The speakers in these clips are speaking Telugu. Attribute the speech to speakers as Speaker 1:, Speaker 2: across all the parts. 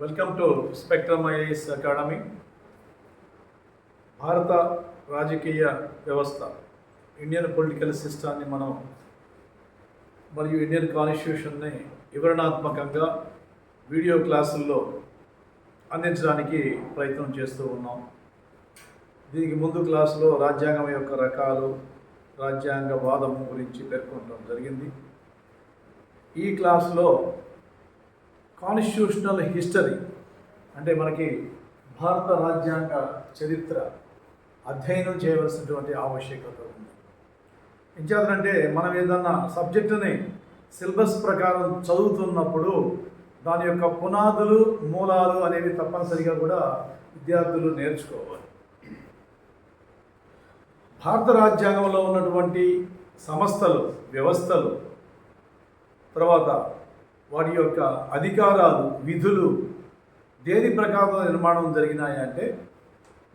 Speaker 1: Welcome to spectrum IAS academy. భారత రాజకీయ వ్యవస్థ, ఇండియన్ పొలిటికల్ సిస్టాన్ని మనం మరియు ఇండియన్ కాన్స్టిట్యూషన్ని వివరణాత్మకంగా వీడియో క్లాసుల్లో అందించడానికి ప్రయత్నం చేస్తూ ఉన్నాం. దీనికి ముందు క్లాసులో రాజ్యాంగం యొక్క రకాలు, రాజ్యాంగ వాదము గురించి పేర్కొనడం జరిగింది. ఈ క్లాసులో కాన్స్టిట్యూషనల్ హిస్టరీ అంటే మనకి భారత రాజ్యాంగ చరిత్ర అధ్యయనం చేయవలసినటువంటి ఆవశ్యకత ఉంది. ఎంచేతంటే మనం ఏదన్నా సబ్జెక్టుని సిలబస్ ప్రకారం చదువుతున్నప్పుడు దాని యొక్క పునాదులు, మూలాలు అనేవి తప్పనిసరిగా కూడా విద్యార్థులు నేర్చుకోవాలి. భారత రాజ్యాంగంలో ఉన్నటువంటి సంస్థలు, వ్యవస్థలు, తర్వాత వాటి యొక్క అధికారాలు, విధులు దేని ప్రకారం నిర్మాణం జరిగినాయి అంటే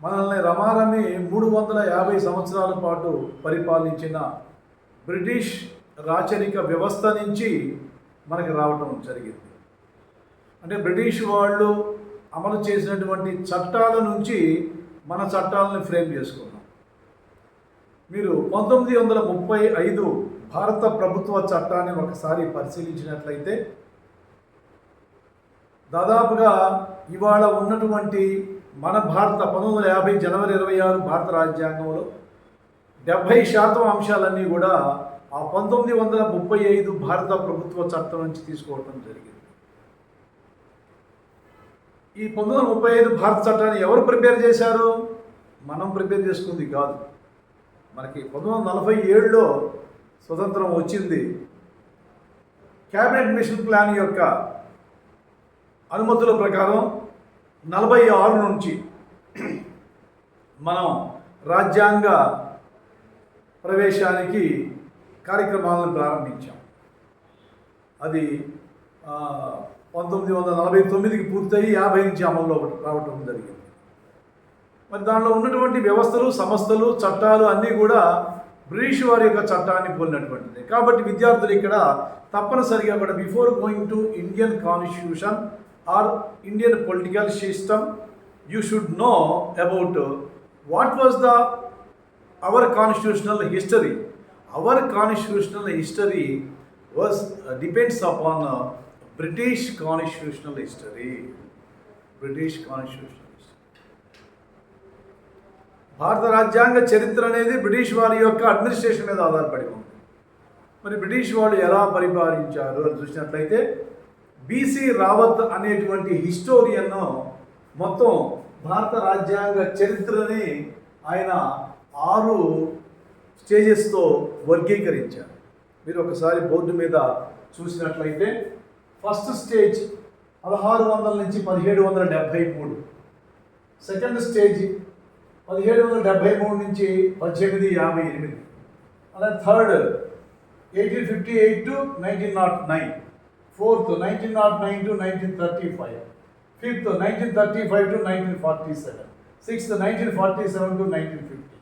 Speaker 1: మనల్ని రమారమి 350 సంవత్సరాల పాటు పరిపాలించిన బ్రిటిష్ రాచరిక వ్యవస్థ నుంచి మనకి రావటం జరిగింది. అంటే బ్రిటిష్ వాళ్ళు అమలు చేసినటువంటి చట్టాల నుంచి మన చట్టాలను ఫ్రేమ్ చేసుకున్నాం. మీరు 1935 భారత ప్రభుత్వ చట్టాన్ని ఒకసారి పరిశీలించినట్లయితే దాదాపుగా ఇవాళ ఉన్నటువంటి మన భారత 1950 జనవరి 26 భారత రాజ్యాంగంలో 70% అంశాలన్నీ కూడా ఆ 1935 భారత ప్రభుత్వ చట్టం నుంచి తీసుకోవటం జరిగింది. ఈ 1935 భారత చట్టాన్ని ఎవరు ప్రిపేర్ చేశారు? మనం ప్రిపేర్ చేసుకుంది కాదు. మనకి 1947లో స్వతంత్రం వచ్చింది. క్యాబినెట్ మిషన్ ప్లాన్ యొక్క అనుమతుల ప్రకారం 46 నుంచి మనం రాజ్యాంగ ప్రవేశానికి కార్యక్రమాలను ప్రారంభించాం. అది 1949కి పూర్తయి 50 నుంచి అమల్లో రావటం జరిగింది. మరి దానిలో ఉన్నటువంటి వ్యవస్థలు, సంస్థలు, చట్టాలు అన్నీ కూడా బ్రిటిష్ వారి యొక్క చట్టాన్ని పోలినటువంటిది. కాబట్టి విద్యార్థులు ఇక్కడ తప్పనిసరిగా కూడా before going to Indian constitution or Indian political system, you should know about what was our constitutional history. Our constitutional history was depends upon British constitutional history. British constitutional history. భారత రాజ్యాంగ చరిత్ర అనేది బ్రిటిష్ వారి యొక్క అడ్మినిస్ట్రేషన్ మీద ఆధారపడి ఉంది. మరి బ్రిటిష్ వాళ్ళు ఎలా పరిపాలించారు అని చూసినట్లయితే బీసీ రావత్ అనేటువంటి హిస్టోరియన్ మొత్తం భారత రాజ్యాంగ చరిత్రని ఆయన 6 స్టేజెస్తో వర్గీకరించారు. మీరు ఒకసారి బోర్డు మీద చూసినట్లయితే ఫస్ట్ స్టేజ్ 1600 నుంచి 1773, సెకండ్ స్టేజ్ 1773 నుంచి 1858, అలాగే third 1858 to 1909, fourth 1909 to 1935, fifth 1935 to 1947, sixth 1947 to 1950.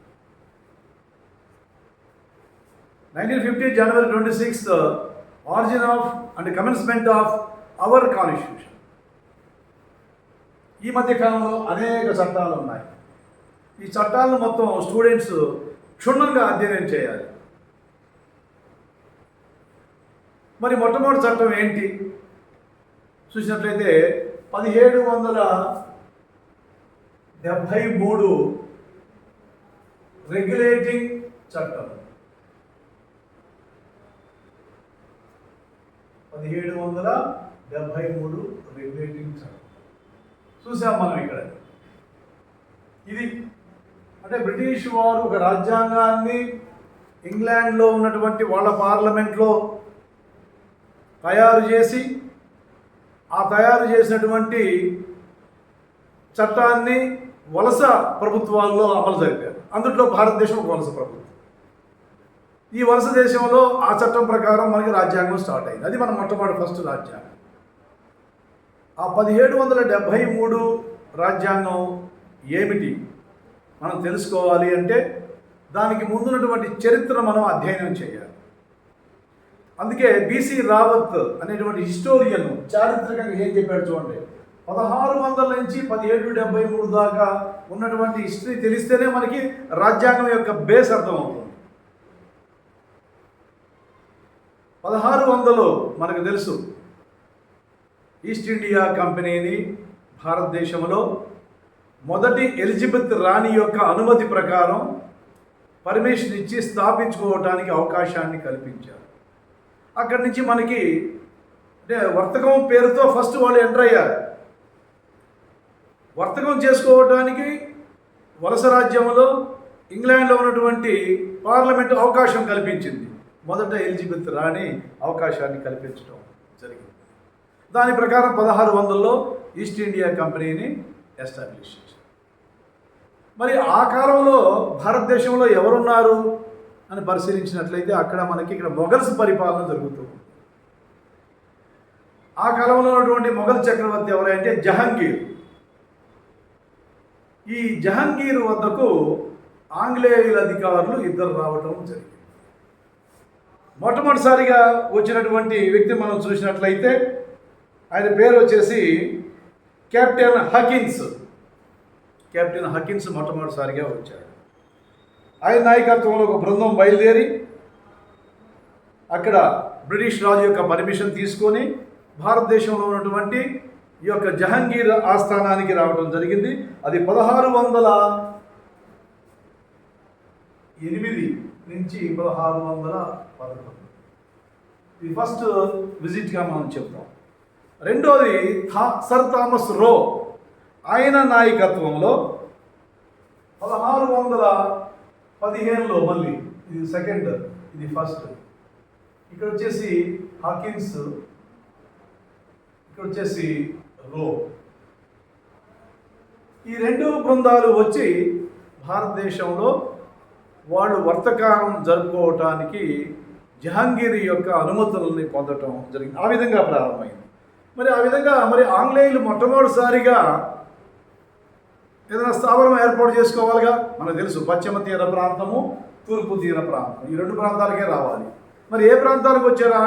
Speaker 1: 1950 January 26th origin of and commencement of our constitution. ఈ మధ్య కాలంలో అనేక చట్టాలు ఉన్నాయి. ఈ చట్టాలను మొత్తం స్టూడెంట్స్ క్షుణ్ణంగా అధ్యయనం చేయాలి. మరి మొట్టమొదటి చట్టం ఏంటి చూసినట్లయితే 1773 రెగ్యులేటింగ్ చట్టం. 1773 రెగ్యులేటింగ్ చట్టం చూసాం మనం ఇక్కడ. ఇది అంటే బ్రిటిష్ వారు ఒక రాజ్యాంగాన్ని ఇంగ్లాండ్లో ఉన్నటువంటి వాళ్ళ పార్లమెంట్లో తయారు చేసి ఆ తయారు చేసినటువంటి చట్టాన్ని వలస ప్రభుత్వాల్లో అమలు జరిపారు. అందులో భారతదేశం ఒక వలస ప్రభుత్వం. ఈ వలస దేశంలో ఆ చట్టం ప్రకారం మనకి రాజ్యాంగం స్టార్ట్ అయింది. అది మన మొట్టమొదటి ఫస్ట్ రాజ్యాంగం. ఆ 1773 రాజ్యాంగం ఏమిటి మనం తెలుసుకోవాలి అంటే దానికి ముందున్నటువంటి చరిత్ర మనం అధ్యయనం చేయాలి. అందుకే బీసీ రావత్ అనేటువంటి హిస్టోరియన్ చారిత్రకంగా ఏం చెప్పాడు చూడండి. 1600 నుంచి 1773 దాకా ఉన్నటువంటి హిస్టరీ తెలిస్తేనే మనకి రాజ్యాంగం యొక్క బేస్ అర్థమవుతుంది. 1600 మనకు తెలుసు ఈస్ట్ ఇండియా కంపెనీని భారతదేశంలో మొదటి ఎలిజబెత్ రాణి యొక్క అనుమతి ప్రకారం పర్మిషన్ ఇచ్చి స్థాపించుకోవడానికి అవకాశాన్ని కల్పించారు. అక్కడి నుంచి మనకి అంటే వర్తకం పేరుతో ఫస్ట్ వాళ్ళు ఎంటర్ అయ్యారు. వర్తకం చేసుకోవడానికి వలస రాజ్యంలో ఇంగ్లాండ్లో ఉన్నటువంటి పార్లమెంటు అవకాశం కల్పించింది. మొదట ఎలిజబెత్ రాణి అవకాశాన్ని కల్పించడం జరిగింది. దాని ప్రకారం 1600లో ఈస్ట్ ఇండియా కంపెనీని ఎస్టాబ్లిష్ చేశారు. మరి ఆ కాలంలో భారతదేశంలో ఎవరున్నారు అని పరిశీలించినట్లయితే అక్కడ మనకి ఇక్కడ మొఘల్స్ పరిపాలన జరుగుతుంది. ఆ కాలంలో ఉన్నటువంటి మొఘల్ చక్రవర్తి ఎవరంటే జహంగీర్. ఈ జహంగీర్ వద్దకు ఆంగ్లేయుల అధికారులు ఇద్దరు రావటం జరిగింది. మొట్టమొదటిసారిగా వచ్చినటువంటి వ్యక్తి మనం చూసినట్లయితే ఆయన పేరు వచ్చేసి కెప్టెన్ హకిన్స్. కెప్టెన్ హకిన్స్ మొట్టమొదటిసారిగా వచ్చాడు. ఆయన నాయకత్వంలో ఒక బృందం బయలుదేరి అక్కడ బ్రిటిష్ రాజు యొక్క పర్మిషన్ తీసుకొని భారతదేశంలో ఉన్నటువంటి ఈ యొక్క జహంగీర్ ఆస్థానానికి రావడం జరిగింది. అది 1608 నుంచి 1611. ఇది ఫస్ట్ విజిట్గా మనం చెప్తాం. రెండోది సర్ థామస్ రో. ఆయన నాయకత్వంలో 1615లో మళ్ళీ ఇది సెకండ్, ఇది ఫస్ట్. ఇక్కడ వచ్చేసి హాకిన్స్, ఇక్కడ వచ్చేసి రో. ఈ రెండు బృందాలు వచ్చి భారతదేశంలో వాళ్ళు వర్తకారం జరుపుకోవటానికి జహాంగీర్ యొక్క అనుమతులని పొందటం జరిగింది. ఆ విధంగా ప్రారంభమైంది. మరి ఆ విధంగా ఆంగ్లేయులు మొట్టమొదటిసారిగా ఏదైనా స్థావరం ఏర్పాటు చేసుకోవాలిగా. మనకు తెలుసు పశ్చిమ తీర ప్రాంతము, తూర్పు తీర ప్రాంతం, ఈ రెండు ప్రాంతాలకే రావాలి. మరి ఏ ప్రాంతానికి వచ్చారా?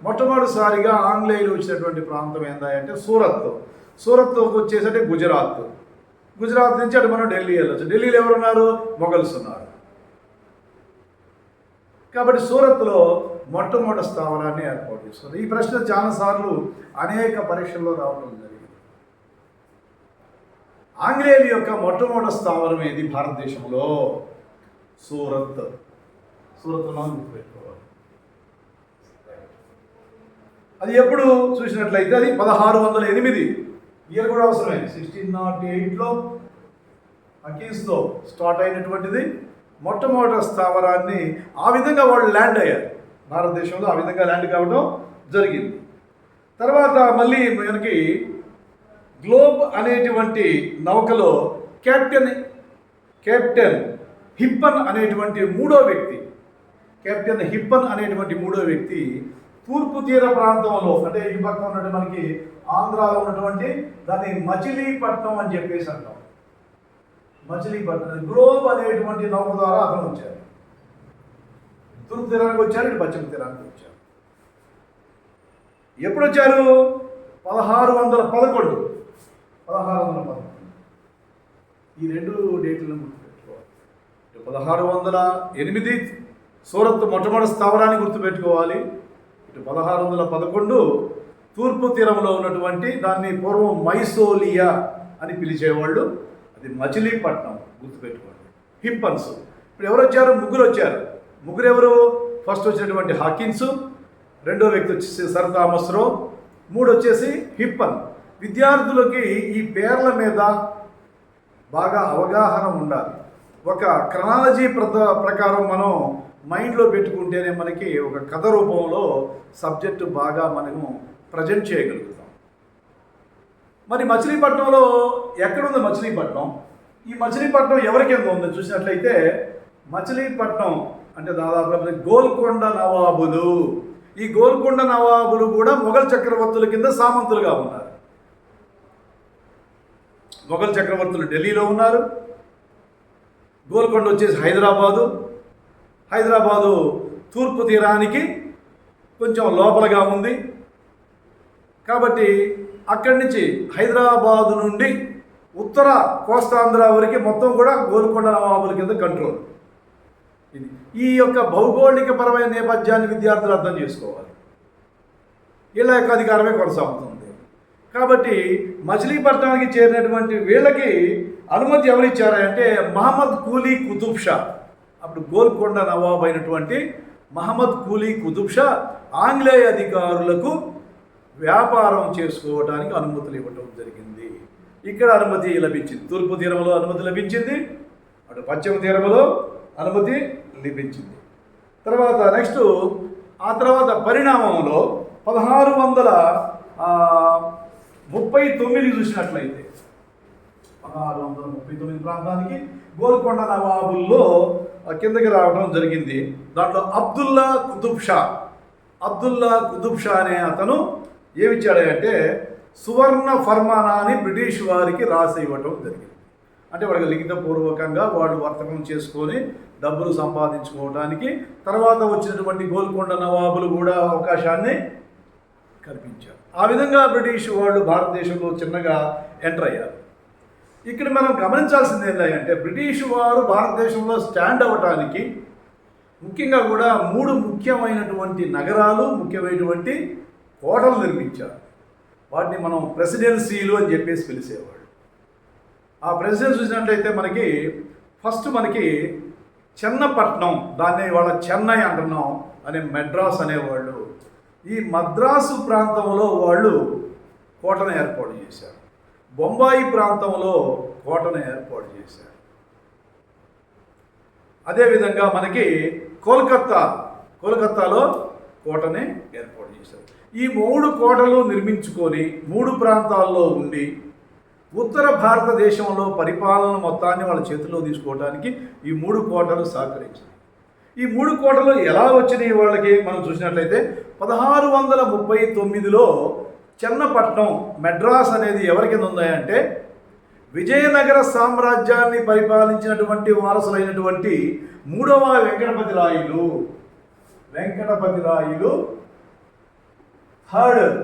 Speaker 1: మొట్టమొదటిసారిగా ఆంగ్లేయులు వచ్చినటువంటి ప్రాంతం ఏంటంటే సూరత్. సూరత్కి వచ్చేసరికి గుజరాత్. గుజరాత్ నుంచి అటు మనం ఢిల్లీ వెళ్ళొచ్చు. ఢిల్లీలో ఎవరున్నారు? మొఘల్స్ ఉన్నారు. కాబట్టి సూరత్లో మొట్టమొదటి స్థావరాన్ని ఏర్పాటు చేస్తున్నారు. ఈ ప్రశ్న చాలాసార్లు అనేక పరీక్షల్లో రావడం జరిగింది. ఆంగ్లేయుల యొక్క మొట్టమొదటి స్థావరం ఏది భారతదేశంలో? సూరత్. సూరత్ గుర్తుపెట్టుకోవాలి. అది ఎప్పుడు చూసినట్లయితే అది 1608. ఇయర్ కూడా అవసరమే. 1608లో హకిన్స్తో స్టార్ట్ అయినటువంటిది మొట్టమొదటి స్థావరాన్ని. ఆ విధంగా వాళ్ళు ల్యాండ్ అయ్యారు భారతదేశంలో. ఆ విధంగా ల్యాండ్ కావడం జరిగింది. తర్వాత మళ్ళీ మనకి గ్లోబ్ అనేటువంటి నౌకలో కెప్టెన్ హిప్పన్ అనేటువంటి మూడో వ్యక్తి, కెప్టెన్ హిప్పన్ అనేటువంటి మూడో వ్యక్తి తూర్పు తీర ప్రాంతంలో, అంటే ఇటు పక్కన ఉన్నటువంటి మనకి ఆంధ్రాలో ఉన్నటువంటి దాన్ని మచిలీపట్నం అని చెప్పేసి అంటాం. మచిలీపట్నం గ్లోబ్ అనేటువంటి నౌక ద్వారా అతను వచ్చారు. తూర్పు తీరానికి వచ్చారు, ఇటు పశ్చిమ తీరానికి వచ్చారు. ఎప్పుడు వచ్చారు? 1611. ఈ రెండు డేట్లను గుర్తుపెట్టుకోవాలి. 1608 సూరత్ మొట్టమొదటి స్థావరాన్ని గుర్తుపెట్టుకోవాలి. ఇటు 1611 తూర్పు తీరంలో ఉన్నటువంటి దాన్ని పూర్వం మైసోలియా అని పిలిచేవాళ్ళు, అది మచిలీపట్నం గుర్తుపెట్టుకోండి. హిప్పన్స్. ఇప్పుడు ఎవరు వచ్చారు? ముగ్గురు వచ్చారు. ముగ్గురు ఎవరు? ఫస్ట్ వచ్చినటువంటి హాకిన్స్, రెండో వ్యక్తి వచ్చేసి సర్ థామస్ రో, మూడు వచ్చేసి హిప్పన్. విద్యార్థులకి ఈ పేర్ల మీద బాగా అవగాహన ఉండాలి. ఒక క్రనాలజీ ప్రకారం మనం మైండ్లో పెట్టుకుంటేనే మనకి ఒక కథ రూపంలో సబ్జెక్టు బాగా మనము ప్రజెంట్ చేయగలుగుతాం. మరి మచిలీపట్నంలో ఎక్కడుంది మచిలీపట్నం? ఈ మచిలీపట్నం ఎవరి కింద ఉందని చూసినట్లయితే మచిలీపట్నం అంటే దాదాపు గోల్కొండ నవాబులు. ఈ గోల్కొండ నవాబులు కూడా మొఘల్ చక్రవర్తుల కింద సామంతులుగా ఉన్నారు. మొఘల్ చక్రవర్తులు ఢిల్లీలో ఉన్నారు. గోల్కొండ వచ్చేసి హైదరాబాదు తూర్పు తీరానికి కొంచెం లోపలగా ఉంది. కాబట్టి అక్కడి నుంచి హైదరాబాదు నుండి ఉత్తర కోస్తాంధ్ర వరకు మొత్తం కూడా గోల్కొండ నవాబుల కింద కంట్రోల్. ఇది ఈ యొక్క భౌగోళికపరమైన నేపథ్యాన్ని విద్యార్థులు అర్థం చేసుకోవాలి. వీళ్ళ యొక్క అధికారమే కొనసాగుతుంది. కాబట్టి మచిలీపట్నానికి చేరినటువంటి వీళ్ళకి అనుమతి ఎవరు ఇచ్చారంటే మహమ్మద్ కూలీ కుతుబ్ షా, అప్పుడు గోల్కొండ నవాబు అయినటువంటి మహమ్మద్ కూలీ కుతుబ్ షా ఆంగ్లేయ అధికారులకు వ్యాపారం చేసుకోవడానికి అనుమతులు ఇవ్వటం జరిగింది. ఇక్కడ అనుమతి లభించింది. తూర్పు తీరంలో అనుమతి లభించింది, అటు పశ్చిమ తీరంలో అనుమతి లభించింది. తర్వాత నెక్స్ట్ ఆ తర్వాత పరిణామంలో 1639 చూసినట్లయితే 1639 ప్రాంతానికి గోల్కొండ నవాబుల్లో కిందకి రావడం జరిగింది. దాంట్లో అబ్దుల్లా కుతుబ్ షా అనే అతను ఏమిచ్చాడంటే సువర్ణ ఫర్మానాన్ని బ్రిటిష్ వారికి రాసి ఇవ్వటం జరిగింది. అంటే వాళ్ళకి లిఖితపూర్వకంగా వాళ్ళు వర్తకం చేసుకొని డబ్బులు సంపాదించుకోవడానికి తర్వాత వచ్చినటువంటి గోల్కొండ నవాబులు కూడా అవకాశాన్ని కల్పించారు. ఆ విధంగా బ్రిటిష్ వాళ్ళు భారతదేశంలో చిన్నగా ఎంటర్ అయ్యారు. ఇక్కడ మనం గమనించాల్సింది ఏంటంటే బ్రిటిష్ వారు భారతదేశంలో స్టాండ్ అవ్వటానికి ముఖ్యంగా కూడా 3 ముఖ్యమైనటువంటి నగరాలు, ముఖ్యమైనటువంటి కోటలు నిర్మించారు. వాటిని మనం ప్రెసిడెన్సీలు అని చెప్పేసి పిలిచేవాళ్ళు. ఆ ప్రెసిడెన్సీ చూసినట్లయితే మనకి ఫస్ట్ చెన్నపట్నం, దాన్ని వాళ్ళ చెన్నై అంటున్నాం అనే మెడ్రాస్ అనేవాళ్ళు. ఈ మద్రాసు ప్రాంతంలో వాళ్ళు కోటను ఏర్పాటు చేశారు. బొంబాయి ప్రాంతంలో కోటను ఏర్పాటు చేశారు. అదేవిధంగా మనకి కోల్కత్తాలో కోటని ఏర్పాటు చేశారు. ఈ 3 కోటలు నిర్మించుకొని 3 ప్రాంతాల్లో ఉండి ఉత్తర భారతదేశంలో పరిపాలన మొత్తాన్ని వాళ్ళ చేతిలో తీసుకోవడానికి ఈ 3 కోటలు సహకరించాయి. ఈ 3 కోటలు ఎలా వచ్చినాయి వాళ్ళకి మనం చూసినట్లయితే 1639లో చెన్నపట్నం మెడ్రాస్ అనేది ఎవరి కింద ఉందంటే విజయనగర సామ్రాజ్యాన్ని పరిపాలించినటువంటి వారసులైనటువంటి 3వ వెంకటపతి రాయలు థర్డ్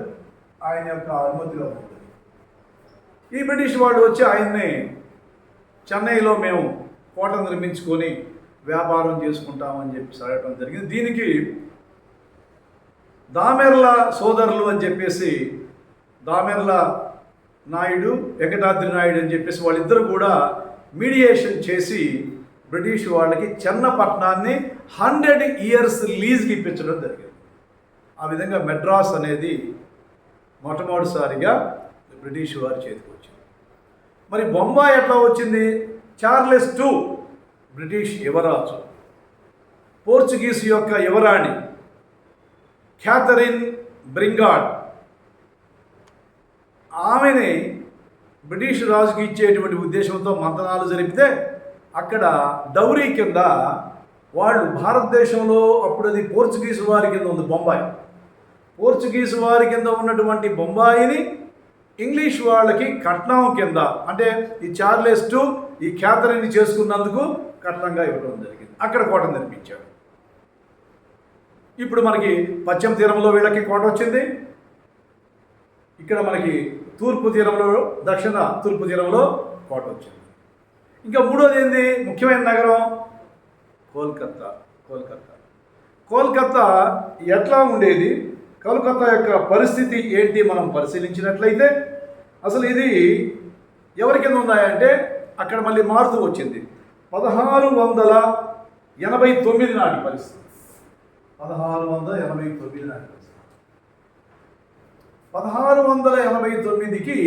Speaker 1: ఆయన యొక్క అనుమతిలో ఉంది. ఈ బ్రిటిష్ వాళ్ళు వచ్చి ఆయన్ని చెన్నైలో మేము కోట నిర్మించుకొని వ్యాపారం చేసుకుంటామని చెప్పి అడగడం జరిగింది. దీనికి దామెర్ల సోదరులు అని చెప్పేసి దామెర్ల నాయుడు, వెంకటాద్రి నాయుడు అని చెప్పేసి వాళ్ళిద్దరూ కూడా మీడియేషన్ చేసి బ్రిటిష్ వాళ్ళకి చెన్నపట్నాన్ని 100 years లీజ్కి ఇప్పించడం జరిగింది. ఆ విధంగా మెడ్రాస్ అనేది మొట్టమొదటిసారిగా బ్రిటిష్ వారి చేతికి వచ్చింది. మరి బొంబాయి ఎట్లా వచ్చింది? చార్లెస్ II బ్రిటిష్ యువరాజు, పోర్చుగీస్ యొక్క యువరాణి క్యాథరిన్ బ్రింగాడ్, ఆమెని బ్రిటిష్ రాజుకి ఇచ్చేటువంటి ఉద్దేశంతో మంతనాలు జరిపితే అక్కడ డౌరీ కింద వాళ్ళు భారతదేశంలో అప్పుడు అది పోర్చుగీసు వారి కింద ఉంది బొంబాయి. పోర్చుగీసు వారి కింద ఉన్నటువంటి బొంబాయిని ఇంగ్లీష్ వాళ్ళకి కట్నం కింద, అంటే ఈ చార్లెస్ II ఈ క్యాథరిన్ చేసుకున్నందుకు కట్నంగా ఇవ్వడం జరిగింది. అక్కడ కోట నిర్మించాడు. ఇప్పుడు మనకి పశ్చిమ తీరంలో వీళ్ళకి కోట వచ్చింది. ఇక్కడ మనకి తూర్పు తీరంలో కోట వచ్చింది. ఇంకా మూడోది ఏంది? ముఖ్యమైన నగరం కోల్కత్తా ఎట్లా ఉండేది? కోల్కత్తా యొక్క పరిస్థితి ఏంటి మనం పరిశీలించినట్లయితే అసలు ఇది ఎవరి కింద ఉన్నాయంటే అక్కడ మళ్ళీ మారుతూ వచ్చింది. 1689 నాటి పరిస్థితి. 1689కి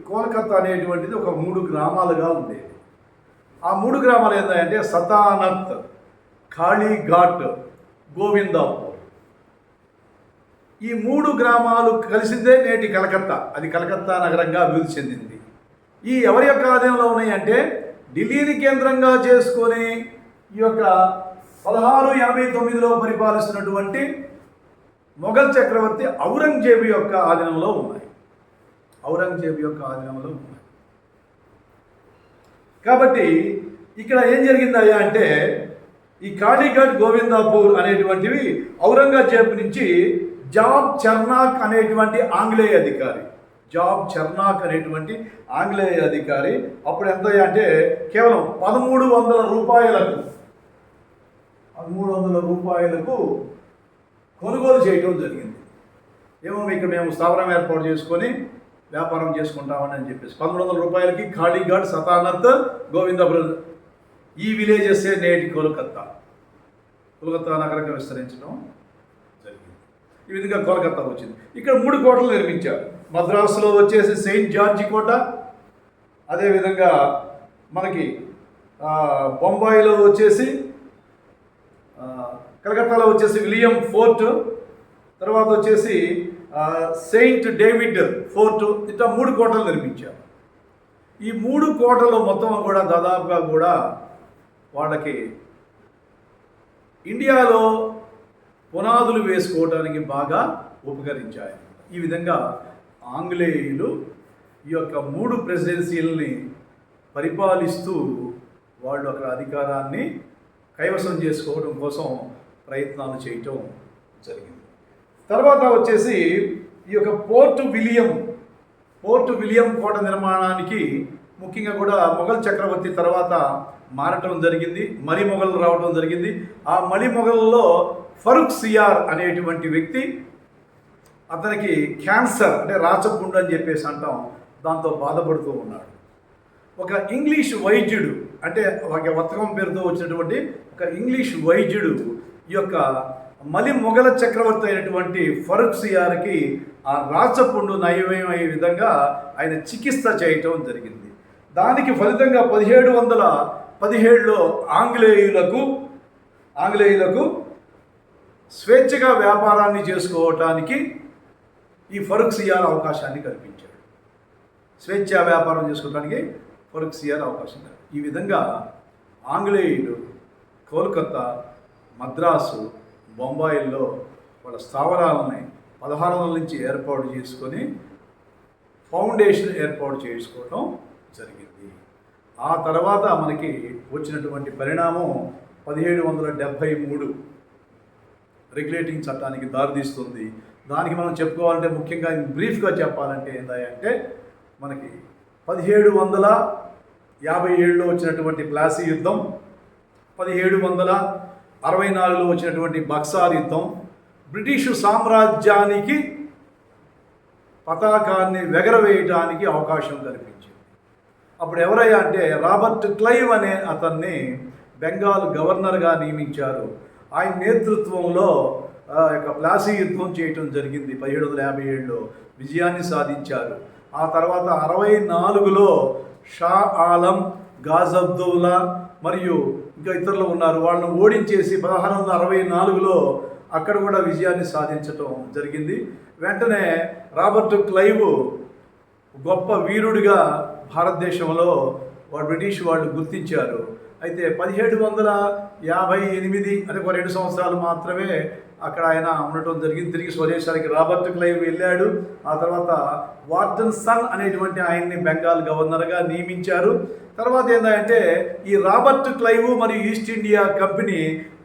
Speaker 1: కోల్కత్తా అనేటువంటిది ఒక 3 గ్రామాలుగా ఉండేది. ఆ 3 గ్రామాలు ఏంటంటే సతానత్, కాళీఘాట్, గోవిందాపూర్. ఈ 3 గ్రామాలు కలిసిందే నేటి కలకత్తా. అది కలకత్తా నగరంగా అభివృద్ధి చెందింది. ఈ ఎవరి యొక్క ఆధీనంలో ఉన్నాయంటే ఢిల్లీని కేంద్రంగా చేసుకొని ఈ యొక్క 1689లో పరిపాలిస్తున్నటువంటి మొఘల్ చక్రవర్తి ఔరంగజేబు యొక్క ఆధీనంలో ఉన్నాయి. కాబట్టి ఇక్కడ ఏం జరిగిందయ్యా అంటే ఈ కాళీఘాట్, గోవిందాపూర్ అనేటువంటివి ఔరంగజేబు నుంచి జాబ్ చర్నాక్ అనేటువంటి ఆంగ్లేయ అధికారి, జాబ్ చెర్నాక్ అనేటువంటి ఆంగ్లేయ అధికారి అప్పుడు ఎంత అంటే కేవలం 1300 రూపాయలకు కొనుగోలు చేయటం జరిగింది. ఏమో ఇక్కడ మేము స్థావరం ఏర్పాటు చేసుకొని వ్యాపారం చేసుకుంటామని చెప్పేసి 1300 రూపాయలకి ఖాళీఘాట్, సతానత్, గోవిందపురం ఈ విలేజెస్ నేటి కోల్కత్తా నగరంగా విస్తరించడం జరిగింది. ఈ విధంగా కోల్కత్తా వచ్చింది. ఇక్కడ 3 కోటలు నిర్మించారు. మద్రాసులో వచ్చేసి సెయింట్ జార్జి కోట, అదేవిధంగా మనకి బొంబాయిలో వచ్చేసి, కలకత్తాలో వచ్చేసి విలియం ఫోర్ట్, తర్వాత వచ్చేసి సెయింట్ డేవిడ్ ఫోర్ట్, ఇట్లా 3 కోటలు నిర్మించారు. ఈ 3 కోటలు మొత్తం కూడా దాదాపుగా కూడా వాళ్ళకి ఇండియాలో పునాదులు వేసుకోవడానికి బాగా ఉపకరించాయి. ఈ విధంగా ఆంగ్లేయులు ఈ యొక్క 3 ప్రెసిడెన్సీలని పరిపాలిస్తూ వాళ్ళు అక్కడ అధికారాన్ని కైవసం చేసుకోవడం కోసం ప్రయత్నాలు చేయటం జరిగింది. తర్వాత వచ్చేసి ఈ యొక్క పోర్ట్ విలియం కోట నిర్మాణానికి ముఖ్యంగా కూడా మొఘల్ చక్రవర్తి తర్వాత మారటం జరిగింది. మలి మొఘలు రావడం జరిగింది. ఆ మలి మొఘల్లో ఫరూక్ సియార్ అనేటువంటి వ్యక్తి, అతనికి క్యాన్సర్ అంటే రాచపుండు అని చెప్పేసి అంటాం, దాంతో బాధపడుతూ ఉన్నాడు. ఒక ఇంగ్లీష్ వైద్యుడు అంటే ఒక వర్తకం పేరుతో వచ్చినటువంటి ఒక ఇంగ్లీష్ వైద్యుడు ఈ యొక్క మలి మొఘల చక్రవర్తి అయినటువంటి ఫరూక్ సియార్కి ఆ రాచపుండు నయమయ్యే విధంగా ఆయన చికిత్స చేయటం జరిగింది. దానికి ఫలితంగా 1717లో ఆంగ్లేయులకు స్వేచ్ఛగా వ్యాపారాన్ని చేసుకోవటానికి ఈ ఫరూక్ సియార్ అవకాశాన్ని కల్పించాడు. స్వేచ్ఛా వ్యాపారం చేసుకోవడానికి ఫరూక్ సియార్ అవకాశం. ఈ విధంగా ఆంగ్లేయులు కోల్కత్తా, మద్రాసు, బొంబాయిల్లో వాళ్ళ స్థావరాలని 1600 నుంచి ఏర్పాటు చేసుకొని ఫౌండేషన్ ఏర్పాటు చేసుకోవడం జరిగింది. ఆ తర్వాత మనకి వచ్చినటువంటి పరిణామం 1773 రెగ్యులేటింగ్ చట్టానికి దారితీస్తుంది. దానికి మనం చెప్పుకోవాలంటే ముఖ్యంగా బ్రీఫ్గా చెప్పాలంటే ఏంటంటే మనకి 1757లో వచ్చినటువంటి ప్లాసీ యుద్ధం, 1764లో వచ్చినటువంటి బక్సార్ యుద్ధం బ్రిటిషు సామ్రాజ్యానికి పతాకాన్ని ఎగరవేయటానికి అవకాశం కల్పించింది. అప్పుడు ఎవరయ్యా అంటే రాబర్ట్ క్లైవ్ అనే అతన్ని బెంగాల్ గవర్నర్గా నియమించారు. ఆయన నేతృత్వంలో యొక్క ప్లాసీ యుద్ధం చేయటం జరిగింది. 1757లో విజయాన్ని సాధించారు. ఆ తర్వాత 64లో షా ఆలం, గాజబ్దౌలా మరియు ఇంకా ఇతరులు ఉన్నారు, వాళ్ళని ఓడించేసి 1664లో అక్కడ కూడా విజయాన్ని సాధించటం జరిగింది. వెంటనే రాబర్ట్ క్లైవ్ గొప్ప వీరుడిగా భారతదేశంలో బ్రిటిష్ వాళ్ళు గుర్తించారు. అయితే 1758 అంటే ఒక 2 సంవత్సరాలు మాత్రమే అక్కడ ఆయన ఉండటం జరిగింది. తిరిగి స్వదేశానికి రాబర్ట్ క్లైవ్ వెళ్ళాడు. ఆ తర్వాత వార్డన్ సన్ అనేటువంటి ఆయన్ని బెంగాల్ గవర్నర్గా నియమించారు. తర్వాత ఏంటంటే ఈ రాబర్ట్ క్లైవ్ మరియు ఈస్ట్ ఇండియా కంపెనీ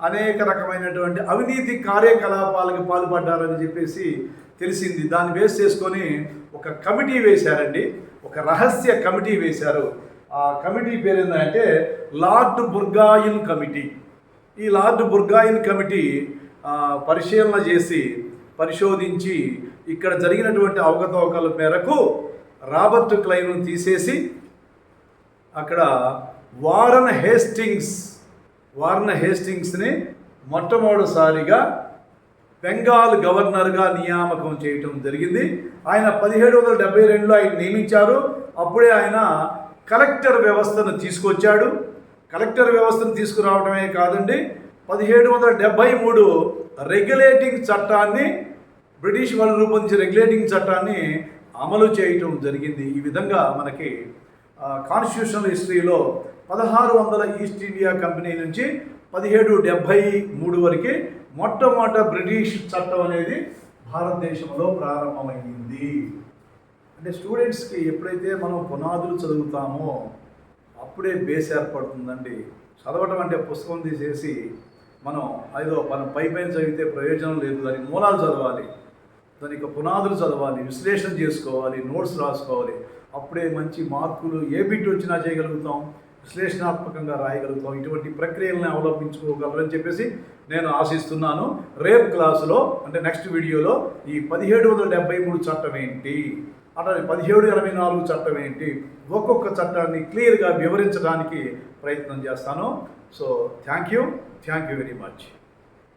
Speaker 1: అనేక రకమైనటువంటి అవినీతి కార్యకలాపాలకు పాల్పడ్డారని చెప్పేసి తెలిసింది. దాన్ని బేస్ చేసుకొని ఒక కమిటీ వేశారండి, ఒక రహస్య కమిటీ వేశారు. ఆ కమిటీ పేరు ఏంటంటే లార్డ్ బుర్గాయిన్ కమిటీ. ఈ లార్డ్ బుర్గాయిన్ కమిటీ పరిశీలన చేసి పరిశోధించి ఇక్కడ జరిగినటువంటి అవకతవకల మేరకు రాబర్ట్ క్లైవ్ను తీసేసి అక్కడ వారన్ హేస్టింగ్స్ని మొట్టమొదటిసారిగా బెంగాల్ గవర్నర్గా నియామకం చేయటం జరిగింది. ఆయన 1772లో ఆయన నియమించారు. అప్పుడే ఆయన కలెక్టర్ వ్యవస్థను తీసుకొచ్చాడు. కలెక్టర్ వ్యవస్థను తీసుకురావడమే కాదండి, 1773 రెగ్యులేటింగ్ చట్టాన్ని, బ్రిటిష్ వాళ్ళు రూపొందించిన రెగ్యులేటింగ్ చట్టాన్ని అమలు చేయటం జరిగింది. ఈ విధంగా మనకి కాన్స్టిట్యూషనల్ హిస్టరీలో 1600 ఈస్ట్ ఇండియా కంపెనీ నుంచి 1773 వరకు మొట్టమొదట బ్రిటిష్ చట్టం అనేది భారతదేశంలో ప్రారంభమైంది. అంటే స్టూడెంట్స్కి ఎప్పుడైతే మనం పునాదులు చదువుతామో అప్పుడే బేస్ ఏర్పడుతుందండి. చదవటం అంటే పుస్తకం తీసేసి మనం పైన చదివితే ప్రయోజనం లేదు, దానికి మూలాలు చదవాలి. దాని యొక్క పునాదులు చదవాలి, విశ్లేషణ చేసుకోవాలి, నోట్స్ రాసుకోవాలి. అప్పుడే మంచి మార్కులు ఏ బిట్ వచ్చినా చేయగలుగుతాం, విశ్లేషణాత్మకంగా రాయగలుగుతాం. ఇటువంటి ప్రక్రియలను అవలంబించుకోగలరని చెప్పేసి నేను ఆశిస్తున్నాను. రేపు క్లాసులో అంటే నెక్స్ట్ వీడియోలో ఈ 1773 చట్టం ఏంటి, అట్లానే 1784 చట్టం ఏంటి, ఒక్కొక్క చట్టాన్ని క్లియర్గా వివరించడానికి ప్రయత్నం చేస్తాను. So thank you very much.